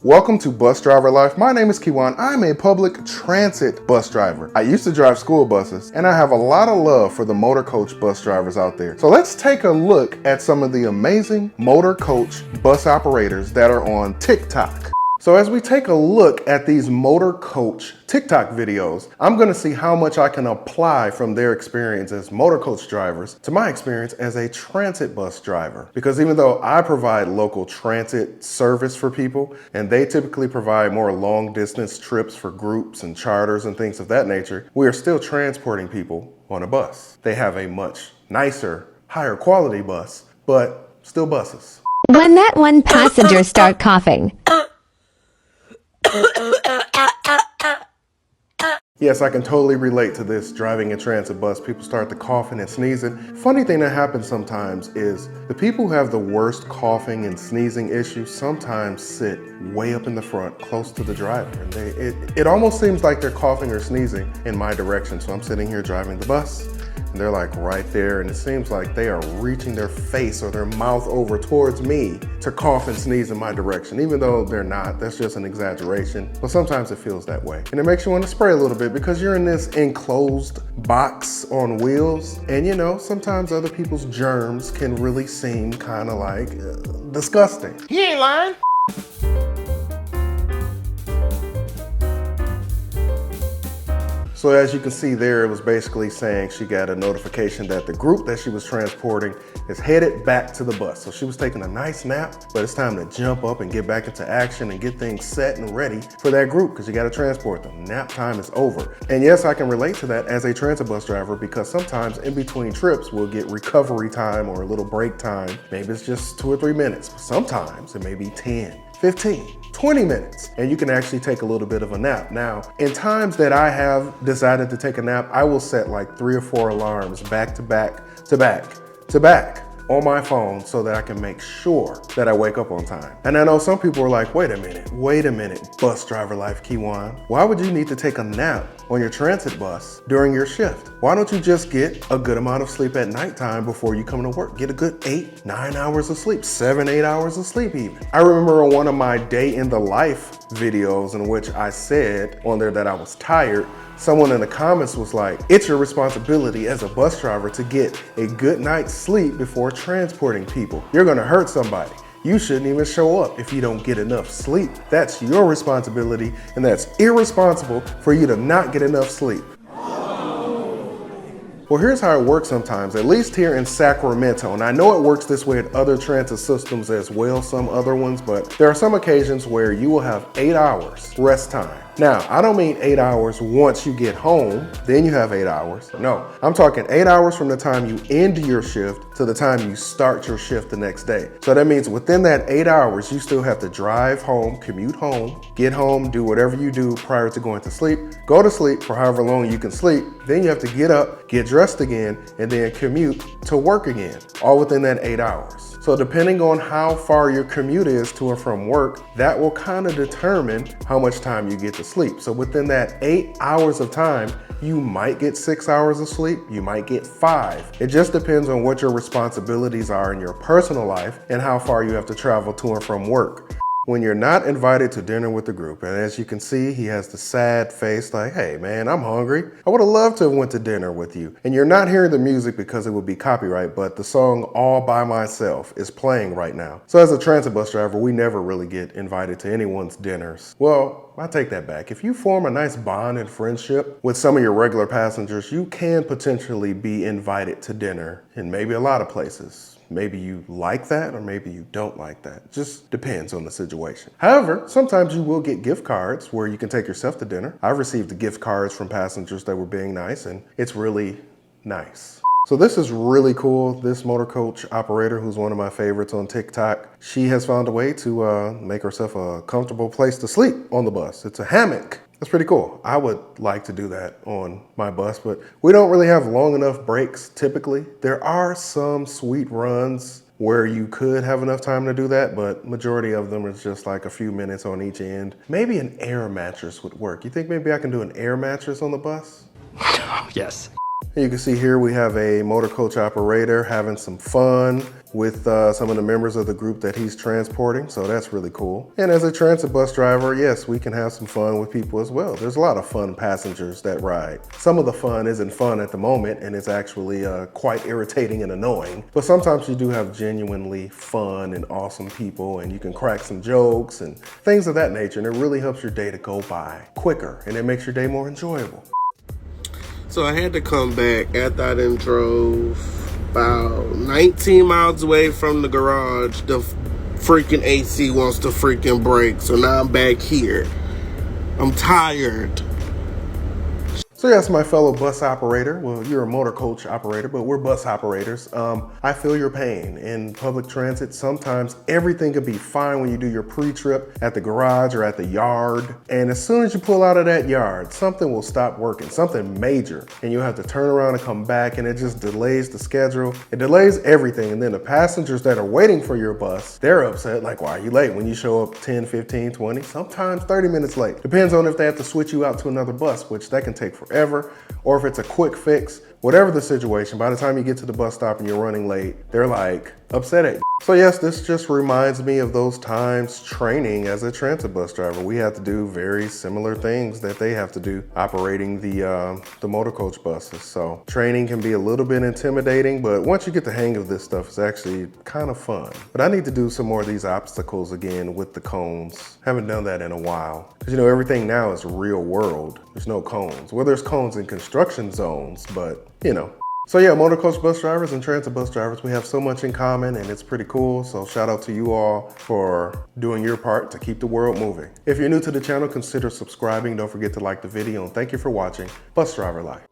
Welcome to Bus Driver Life. My name is Keywan. I'm a public transit bus driver. I used to drive school buses, and I have a lot of love for the motor coach bus drivers out there. So let's take a look at some of the amazing motor coach bus operators that are on TikTok. So as we take a look at these motor coach TikTok videos, I'm going to see how much I can apply from their experience as motor coach drivers to my experience as a transit bus driver. Because even though I provide local transit service for people, and they typically provide more long distance trips for groups and charters and things of that nature, we are still transporting people on a bus. They have a much nicer, higher quality bus, but still buses. When that one passenger start coughing. Yes, I can totally relate to this driving a transit bus. People start to coughing and sneezing. Funny thing that happens sometimes is the people who have the worst coughing and sneezing issues sometimes sit way up in the front, close to the driver. And it almost seems like they're coughing or sneezing in my direction. So I'm sitting here driving the bus, and they're like right there, and it seems like they are reaching their face or their mouth over towards me to cough and sneeze in my direction, even though they're not. That's just an exaggeration, but sometimes it feels that way. And it makes you want to spray a little bit because you're in this enclosed box on wheels, and you know, sometimes other people's germs can really seem kind of like disgusting. He ain't lying. So as you can see there, it was basically saying she got a notification that the group that she was transporting is headed back to the bus. So she was taking a nice nap, but it's time to jump up and get back into action and get things set and ready for that group because you got to transport them. Nap time is over. And yes, I can relate to that as a transit bus driver because sometimes in between trips, we'll get recovery time or a little break time. Maybe it's just 2 or 3 minutes, but sometimes it may be 10, 15, 20 minutes, and you can actually take a little bit of a nap. Now, in times that I have decided to take a nap, I will set like 3 or 4 alarms back to back to back to back on my phone so that I can make sure that I wake up on time. And I know some people are like, wait a minute, bus driver life, Keywan. Why would you need to take a nap on your transit bus during your shift? Why don't you just get a good amount of sleep at nighttime before you come to work? Get a good 8, 9 hours of sleep, 7, 8 hours of sleep even. I remember on one of my day in the life videos in which I said on there that I was tired, someone in the comments was like, it's your responsibility as a bus driver to get a good night's sleep before transporting people. You're gonna hurt somebody. You shouldn't even show up if you don't get enough sleep. That's your responsibility, and that's irresponsible for you to not get enough sleep. Well, here's how it works sometimes, at least here in Sacramento, and I know it works this way at other transit systems as well, some other ones, but there are some occasions where you will have 8 hours rest time. Now, I don't mean 8 hours once you get home, then you have 8 hours. No, I'm talking 8 hours from the time you end your shift to the time you start your shift the next day. So that means within that 8 hours, you still have to drive home, commute home, get home, do whatever you do prior to going to sleep, go to sleep for however long you can sleep. Then you have to get up, get dressed again, and then commute to work again, all within that 8 hours. So depending on how far your commute is to and from work, that will kind of determine how much time you get to sleep. So within that 8 hours of time, you might get 6 hours of sleep, you might get 5. It just depends on what your responsibilities are in your personal life and how far you have to travel to and from work. When you're not invited to dinner with the group, and as you can see, he has the sad face like, hey man, I'm hungry. I would have loved to have went to dinner with you. And you're not hearing the music because it would be copyright, but the song All By Myself is playing right now. So as a transit bus driver, we never really get invited to anyone's dinners. Well, I take that back. If you form a nice bond and friendship with some of your regular passengers, you can potentially be invited to dinner in maybe a lot of places. Maybe you like that or maybe you don't like that. Just depends on the situation. However, sometimes you will get gift cards where you can take yourself to dinner. I've received gift cards from passengers that were being nice, and it's really nice. So this is really cool. This motor coach operator, who's one of my favorites on TikTok, she has found a way to make herself a comfortable place to sleep on the bus. It's a hammock. That's pretty cool. I would like to do that on my bus, but we don't really have long enough breaks typically. There are some sweet runs where you could have enough time to do that, but majority of them is just like a few minutes on each end. Maybe an air mattress would work. You think maybe I can do an air mattress on the bus? Yes. And you can see here we have a motor coach operator having some fun with some of the members of the group that he's transporting, so that's really cool. And as a transit bus driver, yes, we can have some fun with people as well. There's a lot of fun passengers that ride. Some of the fun isn't fun at the moment, and it's actually quite irritating and annoying, but sometimes you do have genuinely fun and awesome people, and you can crack some jokes and things of that nature, and it really helps your day to go by quicker, and it makes your day more enjoyable. So I had to come back after I done drove about 19 miles away from the garage. The freaking AC wants to freaking break, so now I'm back here. I'm tired. So yes, my fellow bus operator, well, you're a motor coach operator, but we're bus operators. I feel your pain. In public transit, sometimes everything can be fine when you do your pre-trip at the garage or at the yard. And as soon as you pull out of that yard, something will stop working, something major. And you'll have to turn around and come back, and it just delays the schedule. It delays everything. And then the passengers that are waiting for your bus, they're upset, like, why are you late? When you show up 10, 15, 20, sometimes 30 minutes late. Depends on if they have to switch you out to another bus, which that can take forever, or if it's a quick fix. Whatever the situation, by the time you get to the bus stop and you're running late, they're like upset at you. So yes, this just reminds me of those times training as a transit bus driver. We had to do very similar things that they have to do operating the motor coach buses. So training can be a little bit intimidating, but once you get the hang of this stuff, it's actually kind of fun. But I need to do some more of these obstacles again with the cones. Haven't done that in a while. Because you know, everything now is real world. There's no cones. Well, there's cones in construction zones, but you know. So yeah, motor coach bus drivers and transit bus drivers, we have so much in common, and it's pretty cool. So shout out to you all for doing your part to keep the world moving. If you're new to the channel, consider subscribing. Don't forget to like the video, and thank you for watching Bus Driver Life.